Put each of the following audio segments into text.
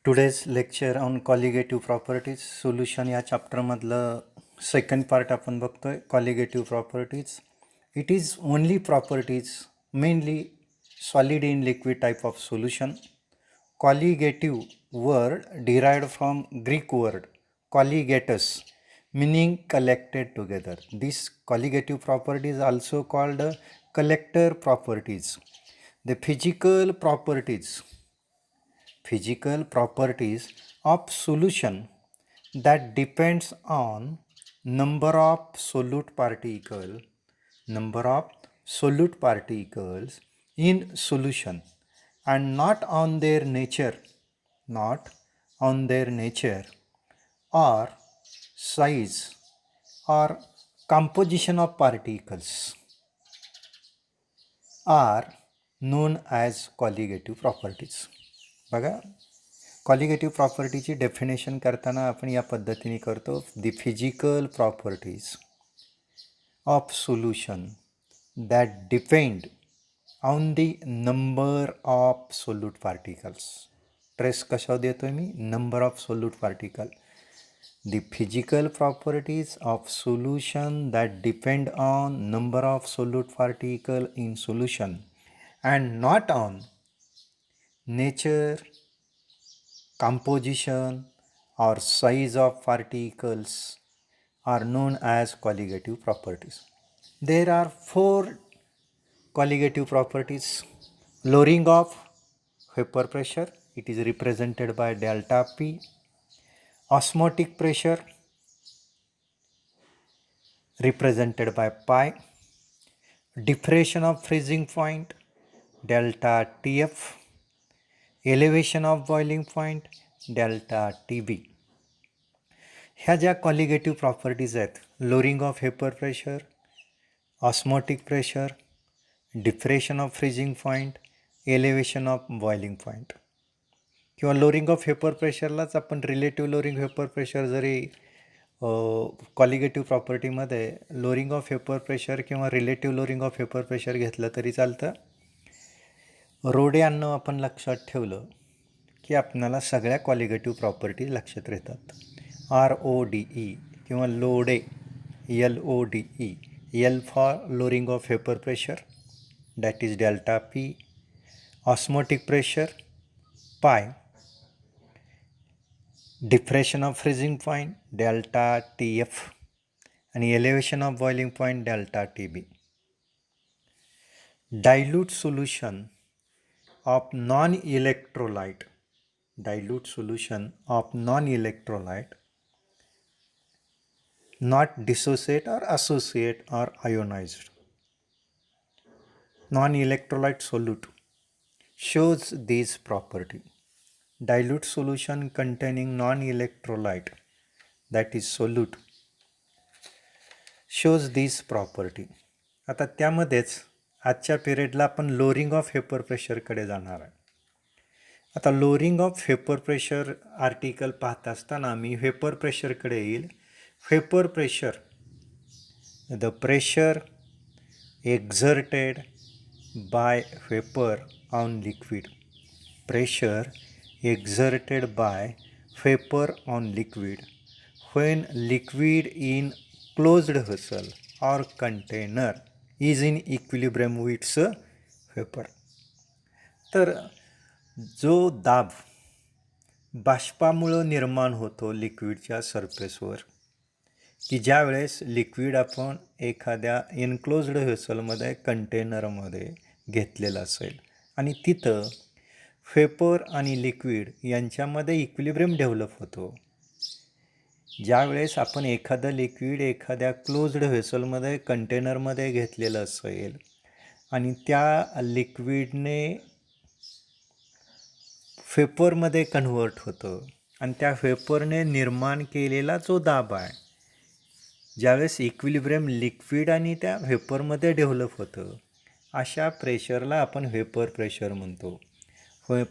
Today's lecture on colligative properties solution या चॅप्टरमधलं second part आपण बघतोय. Colligative properties it is only properties mainly solid in liquid type of solution. Colligative word derived from Greek word colligatus meaning collected together. These colligative properties also called collector properties. The physical properties of solution that depends on number of solute particles in solution and not on their nature or size or composition of particles are known as colligative properties. बघा, colligative प्रॉपर्टीची definition करताना आपण या पद्धतीने करतो. The physical properties of solution that depend on the number of solute particles. Stress कशावर देतोय मी? Number of solute particle. The physical properties of solution that depend on number of solute particle in solution and not on nature, composition or size of particles are known as colligative properties. There are four colligative properties. Lowering of vapor pressure, it is represented by delta P. Osmotic pressure represented by pi. Diffraction of freezing point delta Tf. Elevation of boiling point delta Tb. ह्या ज्या colligative properties आहेत, lowering of vapour pressure, osmotic pressure, deflation of freezing point, elevation of boiling point किंवा lowering of vapour प्रेशरलाच आपण relative lowering vapour pressure जरी colligative प्रॉपर्टीमध्ये lowering of vapour pressure किंवा relative lowering of vapour pressure घेतलं तरी चालतं. रोडे आणणं आपण लक्षात ठेवलं की आपल्याला सगळ्या कॉलिगेटिव्ह प्रॉपर्टी लक्षात येतात. RODE किंवा lode LODE. L for lowering of vapour pressure that is delta P. Osmotic pressure pi. Depression of freezing point delta TF आणि elevation of boiling point delta TB. Dilute solution of non-electrolyte not dissociate or associate or ionized. Non-electrolyte solute shows this property. Dilute solution containing non-electrolyte, that is solute, shows this property. आता त्यामध्येच आजच्या पिरियडला आपण lowering of vapour प्रेशरकडे जाणार आहे. आता lowering of vapour pressure article पाहत असताना मी vapour प्रेशरकडे येईल. Vapour pressure, the pressure exerted bye vapour on liquid. Pressure exerted by vapor on liquid when liquid in closed vessel or container is in equilibrium with its vapor. तर जो दाब बाष्पामुळं निर्माण होतो लिक्विडच्या सरफेसवर, की ज्या वेळेस लिक्विड आपण एखाद्या एनक्लोज्ड व्हेसलमध्ये कंटेनरमध्ये घेतलेलं असेल आणि तिथं वेपर आणि लिक्विड यांच्यामध्ये इक्विलिब्रियम डेव्हलप होतो. ज्यावेळेस आपण एखादं लिक्विड एखाद्या क्लोज्ड व्हेसलमध्ये कंटेनरमध्ये घेतलेलं असेल आणि त्या लिक्विडने वेपरमध्ये कन्व्हर्ट होतं आणि त्या वेपरने निर्माण केलेला जो दाब आहे, ज्यावेळेस इक्विलिब्रियम लिक्विड आणि त्या वेपरमध्ये डेव्हलप होतं, अशा प्रेशरला आपण वेपर प्रेशर म्हणतो.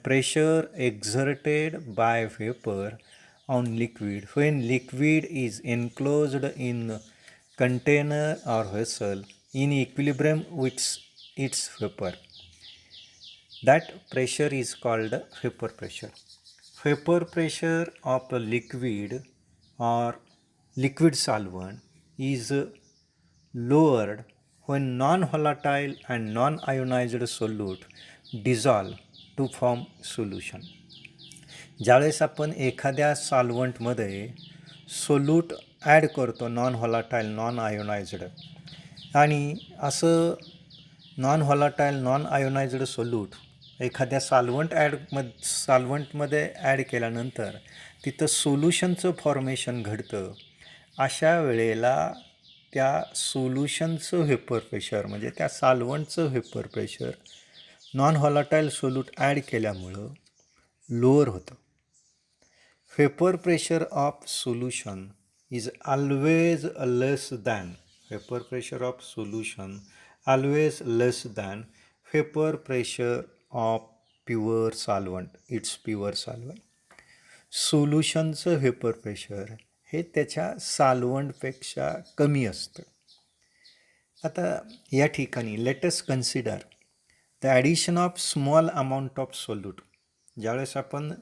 Pressure exerted by vapor on liquid when liquid is enclosed in container or vessel in equilibrium with its vapor. That pressure is called vapor pressure. vapor pressure of a liquid or liquid solvent is lowered when non-volatile and non-ionized solute dissolve to form solution. ज्यावेळेस आपण एखाद्या सॉल्व्हंटमध्ये solute add करतो non volatile non आयोनायझ्ड आणि असं non volatile non आयोनायझ्ड solute एखाद्या सॉल्व्हंटमध्ये add केल्यानंतर तिथं सोल्युशनचं formation घडतं. अशा वेळेला त्या सोल्युशनचं व्हेपर प्रेशर म्हणजे त्या सॉल्व्हंटचं vapour pressure non volatile solute add केल्यामुळं लोअर होतं. Vapour pressure of solution is always less than vapor pressure of solution always less than vapor pressure of pure solvent. It's pure solvent. सोल्युशनचं vapour pressure हे त्याच्या सॉल्व्हंटपेक्षा कमी असतं. आता या ठिकाणी let us consider the addition of small amount of solute. ज्यावेळेस आपण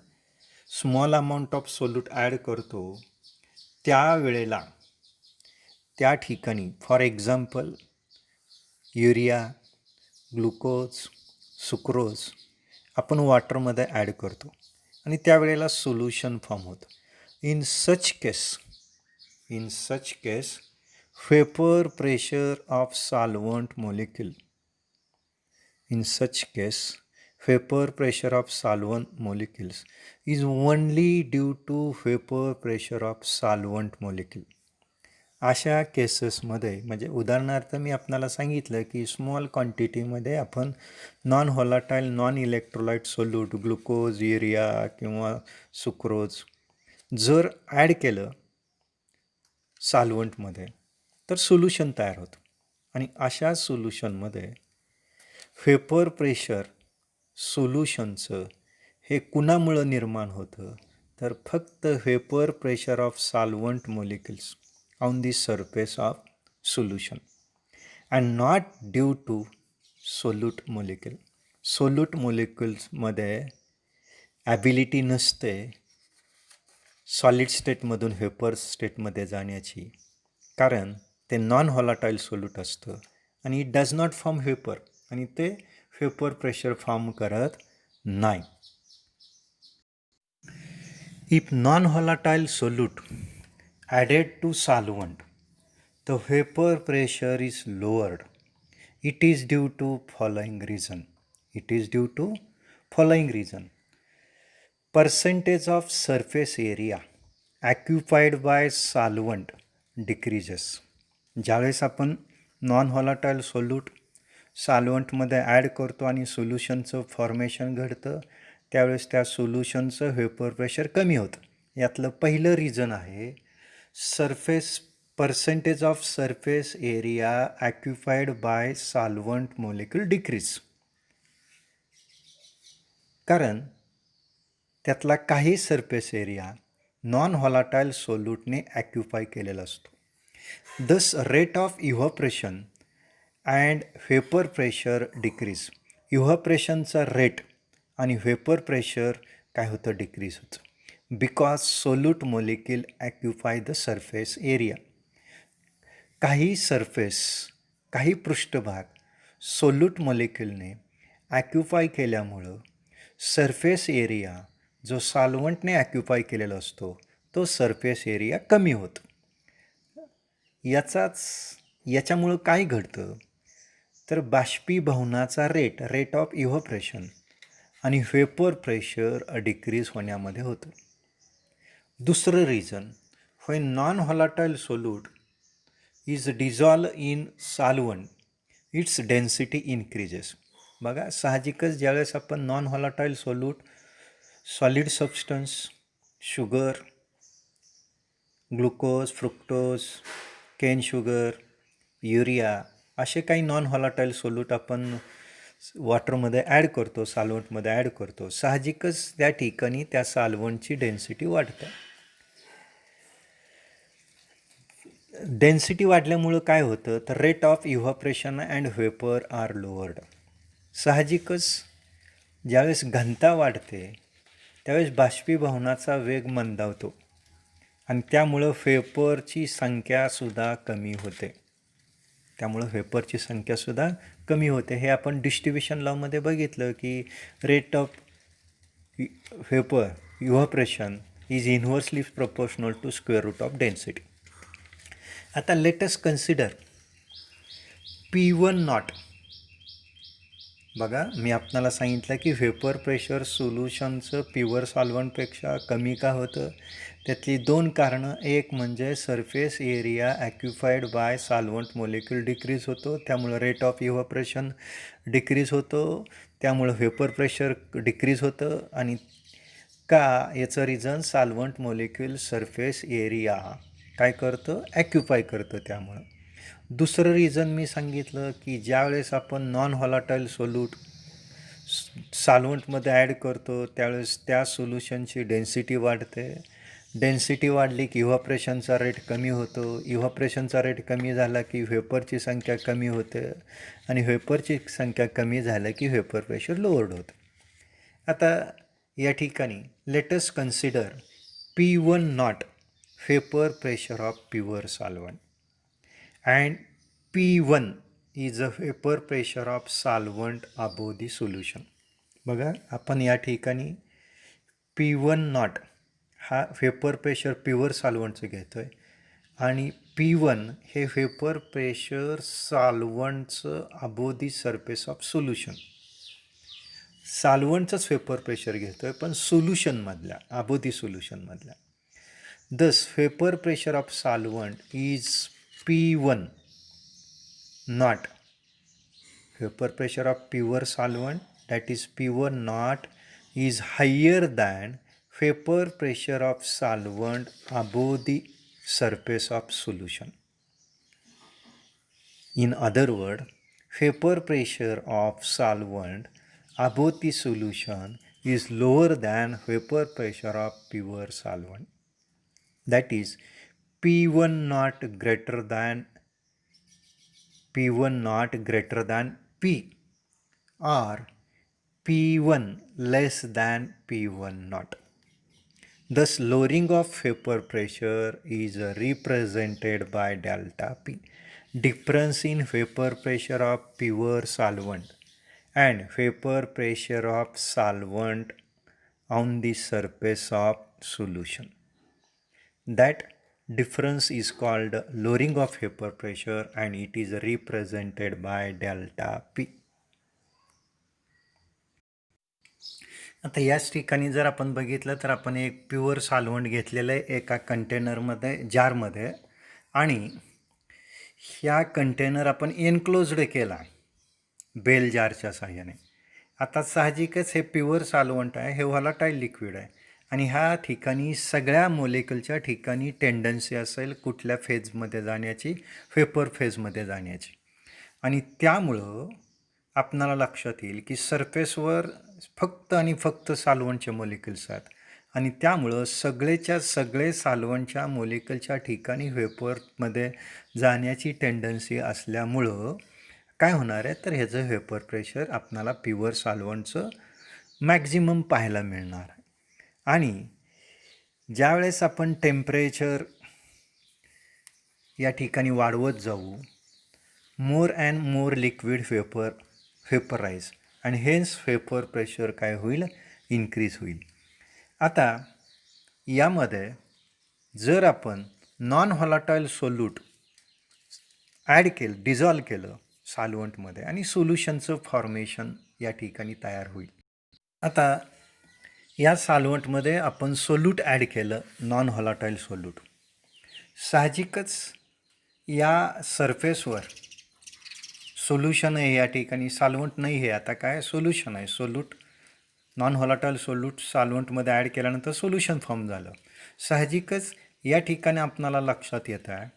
small amount of solute add करतो त्यावेळेला त्या ठिकाणी for example urea, glucose, sucrose आपण वॉटरमध्ये ॲड करतो आणि त्यावेळेला सोल्युशन फॉर्म होतं. In such case vapour pressure of solvent molecule vapor pressure of solvent molecules is only due to vapor pressure of solvent molecule. अशा केसेसमध्ये म्हणजे उदाहरणार्थ मी आपणाला सांगितलं की स्मॉल क्वांटिटीमध्ये आपण non volatile non electrolyte solute glucose, urea किंवा सुक्रोज जर ॲड केलं सॉल्व्हंटमध्ये तर सोल्युशन तयार होतं आणि अशा सोल्युशनमध्ये व्हेपर प्रेशर सोल्युशनचं हे कुणामुळं निर्माण होतं तर फक्त vapour pressure of solvent molecules on the surface of solution and not due to solute molecule. सोल्यूट मोलिक्युल्समध्ये ॲबिलिटी नसते सॉलिड स्टेटमधून व्हेपर स्टेटमध्ये जाण्याची, कारण ते नॉन व्हॉलाटाईल सोल्यूट असतं आणि it does not form vapour आणि ते व्हेपर प्रेशर फॉर्म करत नाही. If non volatile solute added to solvent the vapour pressure is lowered. It is due to following reason. Percentage of surface area occupied by solvent decreases. ज्यावेळेस आपण non volatile solute सॉल्व्हंटमध्ये add करतो आणि सोल्युशनचं formation घडतं त्यावेळेस त्या सोल्युशनचं vapour pressure कमी होतं. यातलं पहिलं रिझन आहे percentage of surface area occupied by solvent molecule decrease. कारण त्यातला काही सरफेस एरिया नॉन व्हॉलाटाईल सोल्यूटने ऑक्युपाय केलेला असतो. Thus rate of evaporation and vapour pressure decrease. इव्हॉपरेशनचा रेट आणि व्हेपर प्रेशर काय होतं डिक्रीज होतं because solute molecule occupy the surface area. काही पृष्ठभाग सोल्यूट मोलिक्यूलने ऑक्युपाय केल्यामुळं सरफेस एरिया जो सॉल्व्हंटने ऑक्युपाय केलेला असतो तो सरफेस एरिया कमी होतो. याच्यामुळं काय घडतं तर बाष्पीभवनाचा रेट ऑफ इव्हॉपरेशन आणि व्हेपर प्रेशर डिक्रीज होण्यामध्ये होतं. दुसरं reason when non volatile solute is dissolve in solvent its density increases. बघा साहजिकच ज्यावेळेस आपण non volatile solute solid substance sugar glucose fructose cane sugar urea असे काही नॉन व्हॉलाटाईल सोल्यूट आपण वॉटरमध्ये ॲड करतो सॉल्व्हंटमध्ये ॲड करतो साहजिकच त्या ठिकाणी त्या सॉल्व्हंटची डेन्सिटी वाढते. डेन्सिटी वाढल्यामुळं काय होतं तर rate of evaporation and vapour are lowered. साहजिकच ज्यावेळेस घनता वाढते त्यावेळेस बाष्पीभवनाचा वेग मंदावतो आणि त्यामुळं व्हेपरची संख्यासुद्धा कमी होते. हे आपण डिस्ट्रीब्युशन लॉमध्ये बघितलं की rate of vapour evaporation is inversely proportional to square root of density. आता लेटेस्ट कन्सिडर P1 नॉट. बघा, मी आपणाला सांगितलं की व्हेपर प्रेशर सोल्युशनचं प्युअर सॉल्व्हंटपेक्षा कमी का होतं. त्यातली 2 कारणं. एक म्हणजे surface area occupied by solvent molecule decrease होतो, त्यामुळं रेट ऑफ इव्हॅपोरेशन डिक्रीज होतो, त्यामुळं व्हेपर प्रेशर डिक्रीज होतं. आणि याचं reason solvent molecule surface area काय करतं, ॲक्युपाय करतं. त्यामुळं दुसरं रिझन मी सांगितलं की ज्यावेळेस आपण नॉन व्हॉलाटाईल सोल्यूट सॉल्व्हंटमध्ये ॲड करतो त्यावेळेस त्या सोल्युशनची डेन्सिटी वाढते. डेन्सिटी वाढली की इव्हॅपोरेशनचा रेट कमी होतो. इव्हॅपोरेशनचा रेट कमी झाला की व्हेपरची संख्या कमी होते आणि व्हेपरची संख्या कमी झाली की व्हेपर प्रेशर लोअर्ड होतं. आता या ठिकाणी latest consider P1 not vapour pressure of pure solvent and P1 is a vapor pressure of solvent above the solution. बघा, आपण या ठिकाणी P1 नॉट हा व्हेपर प्रेशर प्युअर सॉल्व्हंटचं घेतो आहे आणि P1 हे व्हेपर प्रेशर सॉल्व्हंटचं above the surface of solution. सॉल्व्हंटचंच व्हेपर प्रेशर घेतो आहे पण सोल्युशनमधल्या, अबोव दी सोल्युशनमधल्या. Thus vapour pressure of solvent is P1 not vapor pressure of pure solvent, that is P1 not is higher than vapor pressure of solvent above the surface of solution. In other words, vapor pressure of solvent above the solution is lower than vapor pressure of pure solvent. That is P1 not greater than P P or P1 less than P1 not. Thus lowering of vapor pressure is represented by delta P, difference in vapor pressure of pure solvent and vapor pressure of solvent on the surface of solution. That difference is called lowering of vapor pressure and it is represented by delta P. आता याच ठिकाणी जर आपण बघितलं तर आपण एक pure solvent घेतलेलं आहे एका कंटेनरमध्ये, जारमध्ये, आणि ह्या कंटेनर आपण एनक्लोज्ड केला बेल जारच्या साहाय्याने. आता साहजिकच हे प्युअर सॉल्व्हंट आहे, हे व्हॉलाटाईल लिक्विड आहे आणि ह्या ठिकाणी सगळ्या मोलेक्युलच्या ठिकाणी टेंडन्सी असेल कुठल्या फेजमध्ये जाण्याची, व्हेपर फेजमध्ये जाण्याची. आणि त्यामुळं आपणाला लक्षात येईल की सरफेसवर फक्त आणि फक्त सॉल्व्हंटचे मोलिक्युल्स आहेत आणि त्यामुळं सगळे सॉल्व्हंटच्या मोलिक्युलच्या ठिकाणी व्हेपरमध्ये जाण्याची टेंडन्सी असल्यामुळं काय होणार आहे तर ह्याचं व्हेपर प्रेशर आपणाला प्युअर सॉल्व्हंटचं मॅक्झिमम पाहायला मिळणार आहे. आणि ज्यावेळेस आपण टेम्परेचर या ठिकाणी वाढवत जाऊ, मोर अँड मोर लिक्विड व्हेपराईज आणि हेन्स व्हेपर प्रेशर काय होईल, इन्क्रीज होईल. आता यामध्ये जर आपण नॉन व्हॉलाटाईल सोल्यूट ॲड केलं, डिझॉल्व केलं सॉल्व्हंटमध्ये आणि सोल्युशनचं फॉर्मेशन या ठिकाणी तयार होईल. आता या सॉल्व्हंटमध्ये आपण सोल्यूट ॲड केलं, नॉन व्हॉलाटाईल सोल्यूट. साहजिकच या सरफेसवर सोल्युशन आहे, या ठिकाणी सॉल्व्हंट नाही आहे, आता काय सोल्युशन आहे. Solute, non volatile solute सॉल्व्हंटमध्ये add केल्यानंतर सोल्युशन फॉर्म झालं. साहजिकच या ठिकाणी आपणाला लक्षात येतं आहे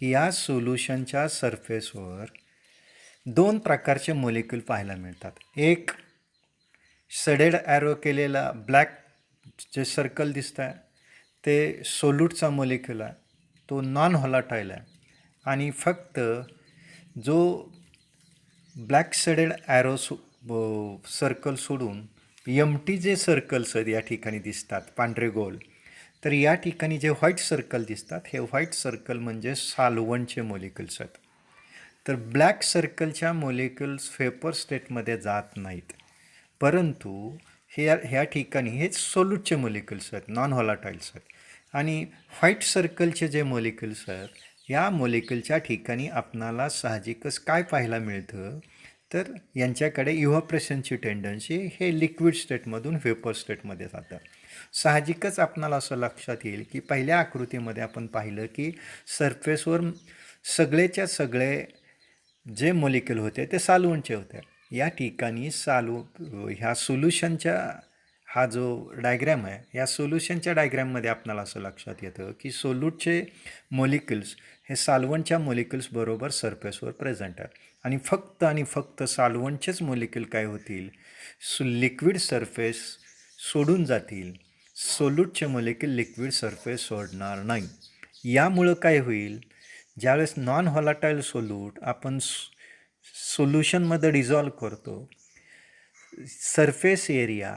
की या सोल्युशनच्या सरफेसवर 2 प्रकारचे मोलिक्यूल पाहायला मिळतात. एक शेडेड ॲरो केलेला ब्लॅक जे सर्कल दिसतं आहे ते सोल्यूटचा मोलिक्यूल आहे, तो नॉन व्हॉलाटाईल आहे. आणि फक्त जो ब्लॅक शेडेड ॲरो सर्कल सोडून एमटी जे सर्कल्स आहेत या ठिकाणी दिसतात पांढरे गोल, तर या ठिकाणी जे व्हाईट सर्कल दिसतात हे व्हाईट सर्कल म्हणजे सॉल्व्हंटचे मॉलिक्युल्स आहेत. तर ब्लॅक सर्कलच्या मॉलिक्युल्स व्हेपर स्टेटमध्ये जात नाहीत, परंतु ह्या ठिकाणी हे सोल्यूटचे मॉलिक्युल्स आहेत, नॉन व्हॉलाटाईल्स आहेत. आणि व्हाईट सर्कलचे जे मॉलिक्युल्स आहेत या मॉलिक्युलच्या ठिकाणी आपणाला साहजिकच काय पाहायला मिळतं, तर यांच्याकडे इव्हॅपोरेशनची टेंडन्सी, हे लिक्विड स्टेटमधून व्हेपर स्टेटमध्ये जातं. साहजिकच आपणाला असं लक्षात येईल की पहिल्या आकृतीमध्ये आपण पाहिलं की सरफेसवर सगळेच्या सगळे जे मॉलिक्युल होते ते सॉल्व्हंटचे होते. या ठिकाणी ह्या सोल्युशनच्या हा जो डायग्रॅम आहे, या सोल्युशनच्या डायग्रॅममध्ये आपल्याला असं लक्षात येतं की सोल्यूटचे मॉलिक्युल्स हे सॉल्व्हंटच्या मॉलिक्युल्स बरोबर सरफेसवर प्रेझेंट आहेत. आणि फक्त सॉल्व्हंटचेच मॉलिक्युल काय होतील, लिक्विड सरफेस सोडून जातील. सोल्यूटचे मॉलिक्युल लिक्विड सरफेस सोडणार नाही. यामुळं काय होईल, ज्यावेळेस नॉन व्हॉलाटाईल सोल्यूट आपण सोल्युशनमध्ये डिझॉल्व करतो, surface area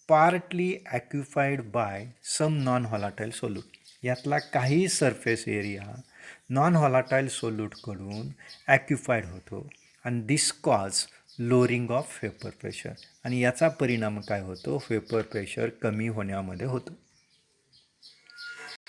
partly occupied by some non volatile solute. यातला काही सरफेस एरिया नॉन व्हॉलाटाईल सोल्यूटकडून ॲक्युपाईड होतो आणि this cause lowering of vapour pressure. आणि याचा परिणाम काय होतो, व्हेपर प्रेशर कमी होण्यामध्ये होतो.